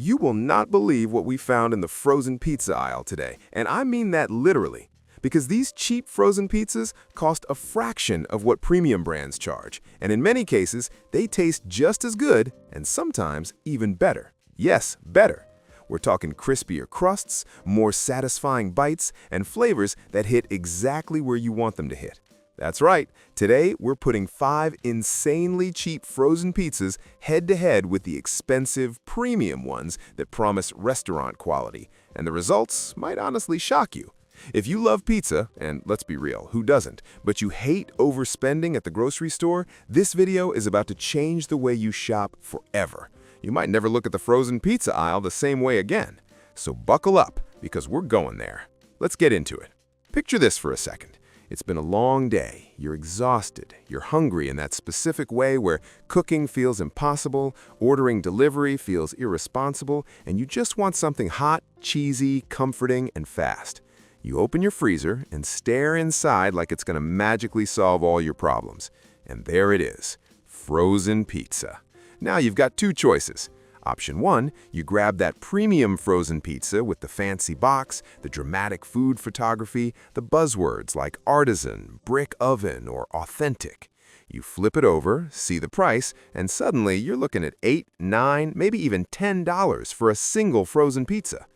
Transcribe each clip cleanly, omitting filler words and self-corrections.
You will not believe what we found in the frozen pizza aisle today, and I mean that literally. Because these cheap frozen pizzas cost a fraction of what premium brands charge, and in many cases, they taste just as good and sometimes even better. Yes, better. We're talking crispier crusts, more satisfying bites, and flavors that hit exactly where you want them to hit. That's right, today we're putting 5 insanely cheap frozen pizzas head-to-head with the expensive premium ones that promise restaurant quality, and the results might honestly shock you. If you love pizza, and let's be real, who doesn't, but you hate overspending at the grocery store, this video is about to change the way you shop forever. You might never look at the frozen pizza aisle the same way again. So buckle up, because we're going there. Let's get into it. Picture this for a second. It's been a long day, you're exhausted, you're hungry in that specific way where cooking feels impossible, ordering delivery feels irresponsible, and you just want something hot, cheesy, comforting, and fast. You open your freezer and stare inside like it's going to magically solve all your problems. And there it is, frozen pizza. Now you've got 2 choices. Option 1, you grab that premium frozen pizza with the fancy box, the dramatic food photography, the buzzwords like artisan, brick oven, or authentic. You flip it over, see the price, and suddenly you're looking at $8, $9, maybe even $10 for a single frozen pizza.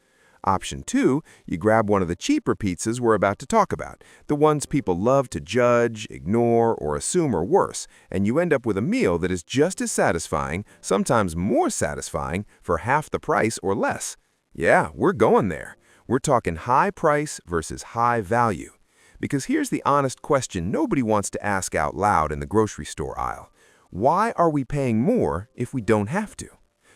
Option 2, you grab one of the cheaper pizzas we're about to talk about, the ones people love to judge, ignore, or assume are worse, and you end up with a meal that is just as satisfying, sometimes more satisfying, for half the price or less. Yeah, we're going there. We're talking high price versus high value. Because here's the honest question nobody wants to ask out loud in the grocery store aisle. Why are we paying more if we don't have to?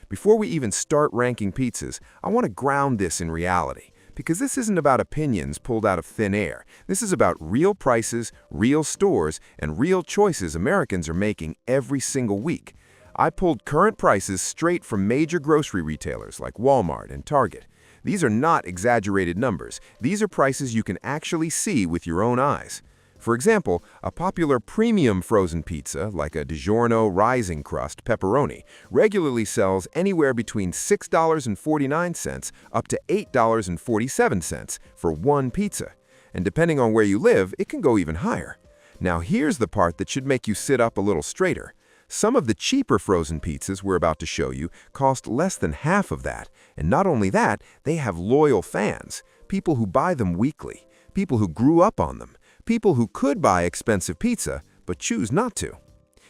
Before we even start ranking pizzas, I want to ground this in reality, because this isn't about opinions pulled out of thin air. This is about real prices, real stores, and real choices Americans are making every single week. I pulled current prices straight from major grocery retailers like Walmart and Target. These are not exaggerated numbers. These are prices you can actually see with your own eyes. For example, a popular premium frozen pizza, like a DiGiorno Rising Crust pepperoni, regularly sells anywhere between $6.49 up to $8.47 for one pizza. And depending on where you live, it can go even higher. Now here's the part that should make you sit up a little straighter. Some of the cheaper frozen pizzas we're about to show you cost less than half of that. And not only that, they have loyal fans, people who buy them weekly, people who grew up on them, people who could buy expensive pizza, but choose not to.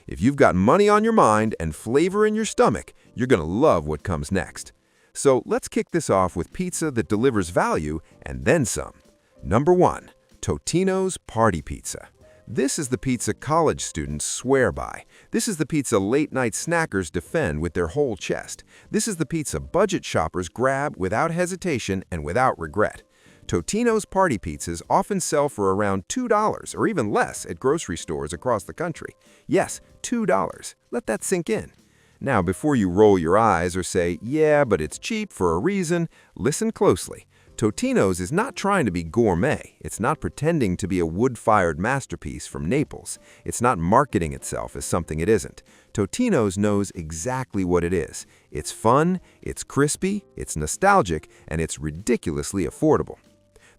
If you've got money on your mind and flavor in your stomach, you're going to love what comes next. So let's kick this off with pizza that delivers value and then some. Number 1, Totino's Party Pizza. This is the pizza college students swear by. This is the pizza late-night snackers defend with their whole chest. This is the pizza budget shoppers grab without hesitation and without regret. Totino's Party Pizzas often sell for around $2 or even less at grocery stores across the country. Yes, $2. Let that sink in. Now, before you roll your eyes or say, yeah, but it's cheap for a reason, listen closely. Totino's is not trying to be gourmet. It's not pretending to be a wood-fired masterpiece from Naples. It's not marketing itself as something it isn't. Totino's knows exactly what it is. It's fun, it's crispy, it's nostalgic, and it's ridiculously affordable.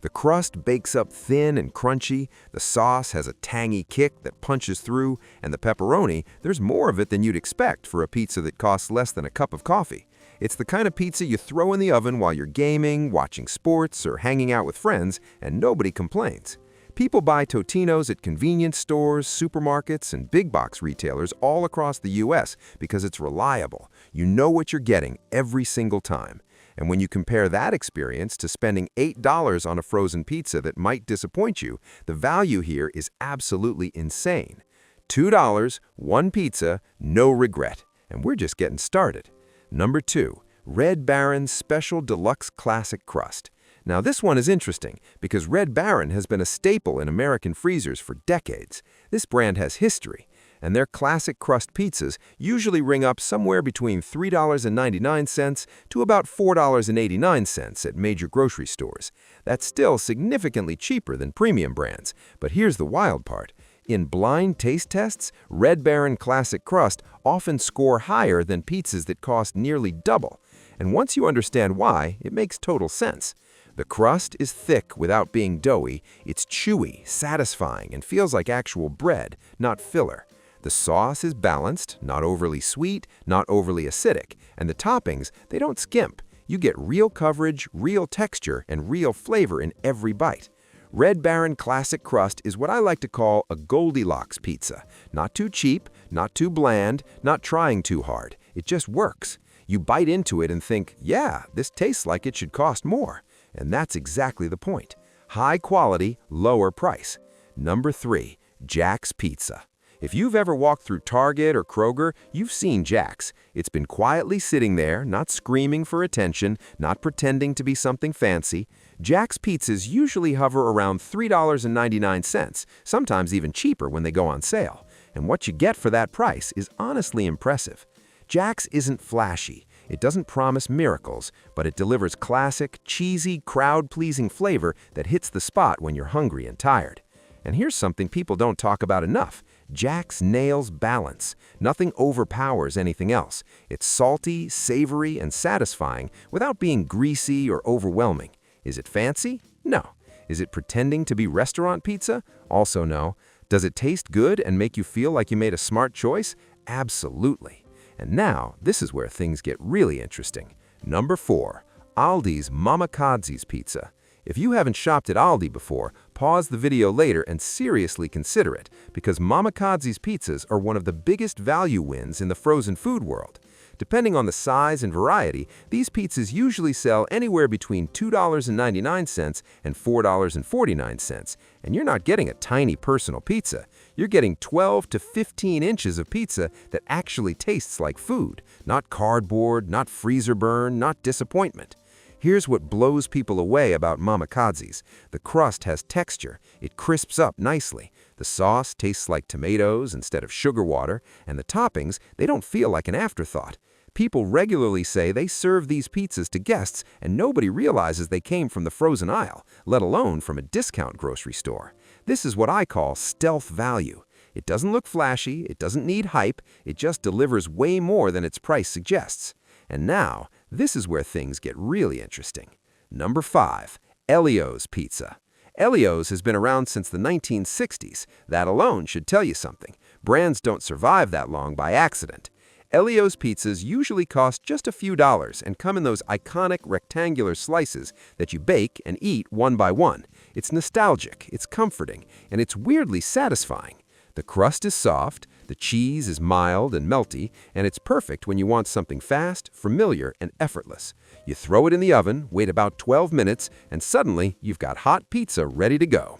The crust bakes up thin and crunchy, the sauce has a tangy kick that punches through, and the pepperoni, there's more of it than you'd expect for a pizza that costs less than a cup of coffee. It's the kind of pizza you throw in the oven while you're gaming, watching sports, or hanging out with friends, and nobody complains. People buy Totino's at convenience stores, supermarkets, and big box retailers all across the U.S. because it's reliable. You know what you're getting every single time. And when you compare that experience to spending $8 on a frozen pizza that might disappoint you, the value here is absolutely insane. $2, one pizza, no regret. And we're just getting started. Number 2, Red Baron's Special Deluxe Classic Crust. Now this one is interesting because Red Baron has been a staple in American freezers for decades. This brand has history, and their classic crust pizzas usually ring up somewhere between $3.99 to about $4.89 at major grocery stores. That's still significantly cheaper than premium brands, but here's the wild part. In blind taste tests, Red Baron Classic Crust often score higher than pizzas that cost nearly double. And once you understand why, it makes total sense. The crust is thick without being doughy. It's chewy, satisfying, and feels like actual bread, not filler. The sauce is balanced, not overly sweet, not overly acidic, and the toppings, they don't skimp. You get real coverage, real texture, and real flavor in every bite. Red Baron Classic Crust is what I like to call a Goldilocks pizza. Not too cheap, not too bland, not trying too hard. It just works. You bite into it and think, yeah, this tastes like it should cost more. And that's exactly the point. High quality, lower price. Number 3, Jack's Pizza. If you've ever walked through Target or Kroger, you've seen Jack's. It's been quietly sitting there, not screaming for attention, not pretending to be something fancy. Jack's pizzas usually hover around $3.99, sometimes even cheaper when they go on sale. And what you get for that price is honestly impressive. Jack's isn't flashy. It doesn't promise miracles, but it delivers classic, cheesy, crowd-pleasing flavor that hits the spot when you're hungry and tired. And here's something people don't talk about enough. Jack's nails balance. Nothing overpowers anything else. It's salty, savory, and satisfying without being greasy or overwhelming. Is it fancy? No. Is it pretending to be restaurant pizza? Also no. Does it taste good and make you feel like you made a smart choice? Absolutely. And now, this is where things get really interesting. Number 4, Aldi's Mama Cozzi's Pizza. If you haven't shopped at Aldi before, pause the video later and seriously consider it, because Mama Cozzi's pizzas are one of the biggest value wins in the frozen food world. Depending on the size and variety, these pizzas usually sell anywhere between $2.99 and $4.49, and you're not getting a tiny personal pizza. You're getting 12 to 15 inches of pizza that actually tastes like food, not cardboard, not freezer burn, not disappointment. Here's what blows people away about Mama Cozzi's. The crust has texture. It crisps up nicely. The sauce tastes like tomatoes instead of sugar water, and the toppings, they don't feel like an afterthought. People regularly say they serve these pizzas to guests and nobody realizes they came from the frozen aisle, let alone from a discount grocery store. This is what I call stealth value. It doesn't look flashy, it doesn't need hype, it just delivers way more than its price suggests. And now, this is where things get really interesting. Number 5, Ellio's Pizza. Ellio's has been around since the 1960s. That alone should tell you something. Brands don't survive that long by accident. Ellio's pizzas usually cost just a few dollars and come in those iconic rectangular slices that you bake and eat one by one. It's nostalgic, it's comforting, and it's weirdly satisfying. The crust is soft, the cheese is mild and melty, and it's perfect when you want something fast, familiar, and effortless. You throw it in the oven, wait about 12 minutes, and suddenly you've got hot pizza ready to go.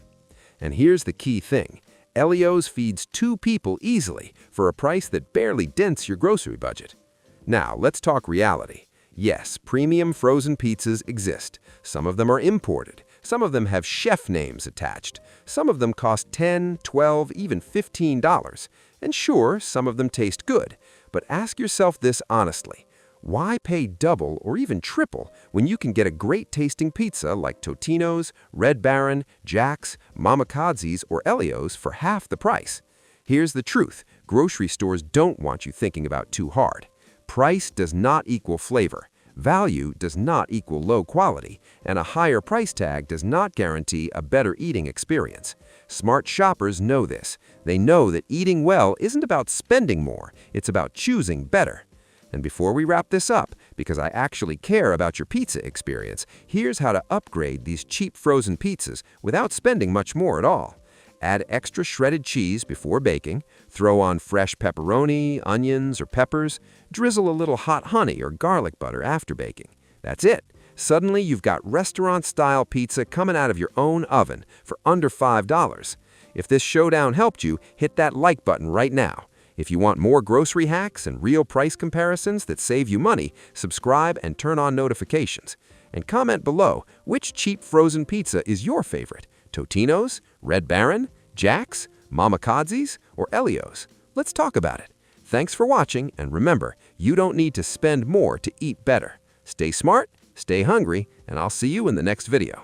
And here's the key thing. Ellio's feeds 2 people easily for a price that barely dents your grocery budget. Now, let's talk reality. Yes, premium frozen pizzas exist. Some of them are imported. Some of them have chef names attached. Some of them cost $10, $12, even $15. And sure, some of them taste good. But ask yourself this honestly. Why pay double or even triple when you can get a great-tasting pizza like Totino's, Red Baron, Jack's, Mama Cozzi's, or Ellio's for half the price? Here's the truth. Grocery stores don't want you thinking about too hard. Price does not equal flavor. Value does not equal low quality, and a higher price tag does not guarantee a better eating experience. Smart shoppers know this. They know that eating well isn't about spending more, it's about choosing better. And before we wrap this up, because I actually care about your pizza experience, here's how to upgrade these cheap frozen pizzas without spending much more at all. Add extra shredded cheese before baking, throw on fresh pepperoni, onions, or peppers, drizzle a little hot honey or garlic butter after baking. That's it. Suddenly you've got restaurant-style pizza coming out of your own oven for under $5. If this showdown helped you, hit that like button right now. If you want more grocery hacks and real price comparisons that save you money, subscribe and turn on notifications. And comment below which cheap frozen pizza is your favorite. Totino's, Red Baron, Jack's, Mama Cozzi's, or Ellio's? Let's talk about it. Thanks for watching, and remember, you don't need to spend more to eat better. Stay smart, stay hungry, and I'll see you in the next video.